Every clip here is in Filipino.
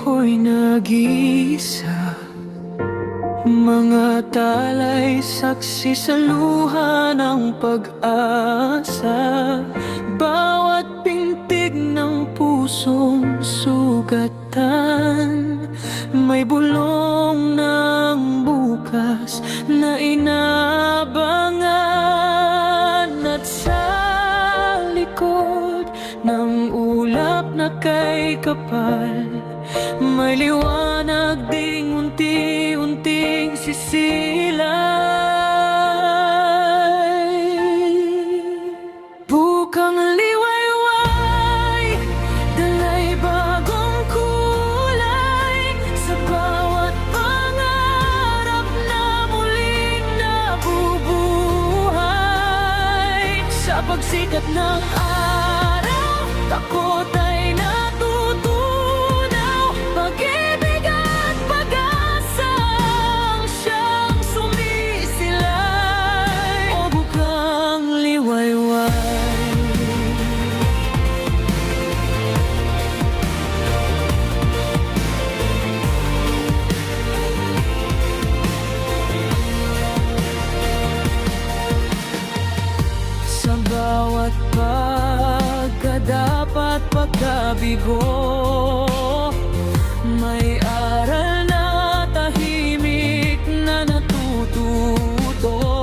ako'y nag-iisa. Mga talay saksi sa luha ng pag-asa. Bawat pintig ng pusong sugatan, may bulong ng bukas na inaabangan. At sa likod ng ulap na kay kapal, may liwanag ding unti-unting sisilay. Bukang liwayway, dalay bagong kulay sa bawat pangarap na muling nabubuhay. Sa pagsikat ng araw, takot ay natutunaw. Pag-ibig at pag-asa ang siyang sumisilay. O bukang liwayway, sa bawat pagkadapat pagkabigo, may aral na tahimik na natututo.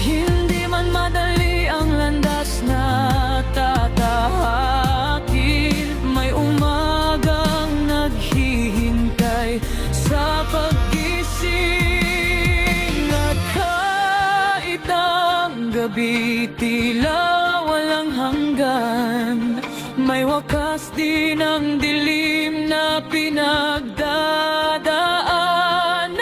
Hindi man madali ang landas na tatahakin, may umagang naghihintay sa paggising. At kahit ang gabi tila walang hanggan, may wakas din ang dilim na pinagdadaanan.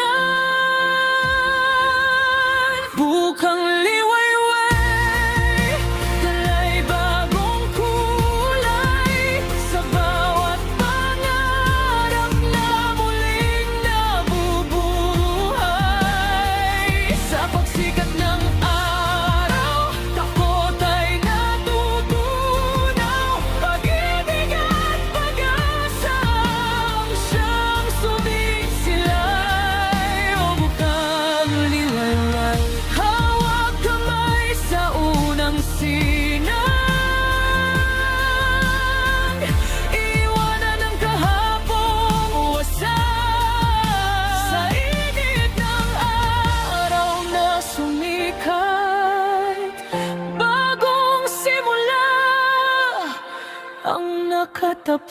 Bukang liwayway, dalay bagong kulay sa bawat pangarap na muling nabubuhay. Sa pagsikat ng araw, takot ay natutunaw. Pag-ibig at pag-asa ang siyang sumisilay. O bukang liwayway, hawak kamay sa unang sinag. Iwanan ang kahapong wasak sa init ng araw na sumikat. Bagong simula ang nakatapat.